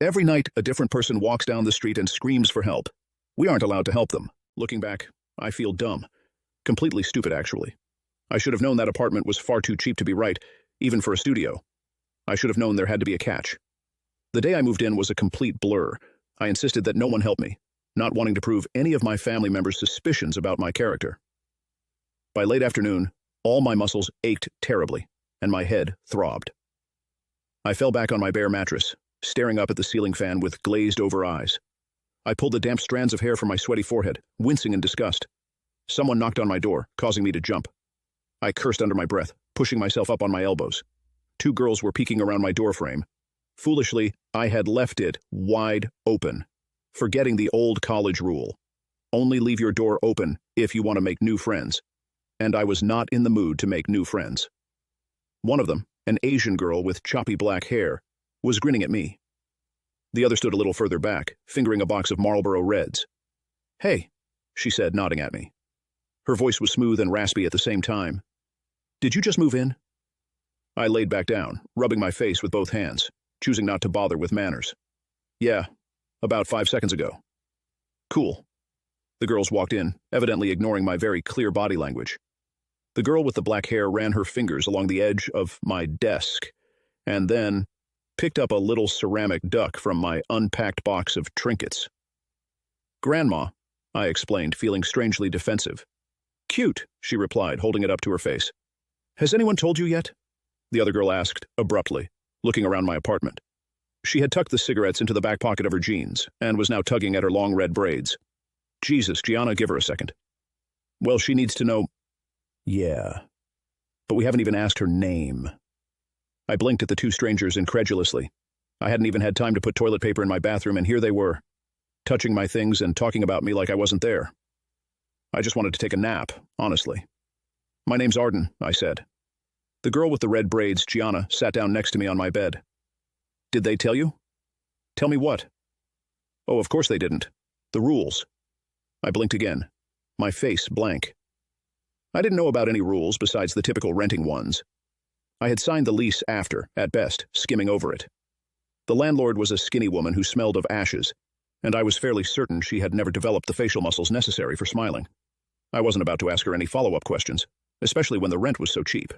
Every night, a different person walks down the street and screams for help. We aren't allowed to help them. Looking back, I feel dumb. Completely stupid, actually. I should have known that apartment was far too cheap to be right, even for a studio. I should have known there had to be a catch. The day I moved in was a complete blur. I insisted that no one help me, not wanting to prove any of my family members' suspicions about my character. By late afternoon, all my muscles ached terribly, and my head throbbed. I fell back on my bare mattress, staring up at the ceiling fan with glazed-over eyes. I pulled the damp strands of hair from my sweaty forehead, wincing in disgust. Someone knocked on my door, causing me to jump. I cursed under my breath, pushing myself up on my elbows. 2 girls were peeking around my doorframe. Foolishly, I had left it wide open, forgetting the old college rule. Only leave your door open if you want to make new friends. And I was not in the mood to make new friends. One of them, an Asian girl with choppy black hair, was grinning at me. The other stood a little further back, fingering a box of Marlboro Reds. "Hey," she said, nodding at me. Her voice was smooth and raspy at the same time. "Did you just move in?" I laid back down, rubbing my face with both hands, choosing not to bother with manners. "Yeah, about 5 seconds ago." "Cool." The girls walked in, evidently ignoring my very clear body language. The girl with the black hair ran her fingers along the edge of my desk, and then picked up a little ceramic duck from my unpacked box of trinkets. "Grandma," I explained, feeling strangely defensive. "Cute," she replied, holding it up to her face. "Has anyone told you yet?" The other girl asked, abruptly, looking around my apartment. She had tucked the cigarettes into the back pocket of her jeans, and was now tugging at her long red braids. "Jesus, Gianna, give her a second." "Well, she needs to know." "Yeah, but we haven't even asked her name." I blinked at the 2 strangers incredulously. I hadn't even had time to put toilet paper in my bathroom, and here they were, touching my things and talking about me like I wasn't there. I just wanted to take a nap, honestly. "My name's Arden," I said. The girl with the red braids, Gianna, sat down next to me on my bed. "Did they tell you?" "Tell me what?" "Oh, of course they didn't. The rules." I blinked again, my face blank. I didn't know about any rules besides the typical renting ones. I had signed the lease after, at best, skimming over it. The landlord was a skinny woman who smelled of ashes, and I was fairly certain she had never developed the facial muscles necessary for smiling. I wasn't about to ask her any follow-up questions, especially when the rent was so cheap.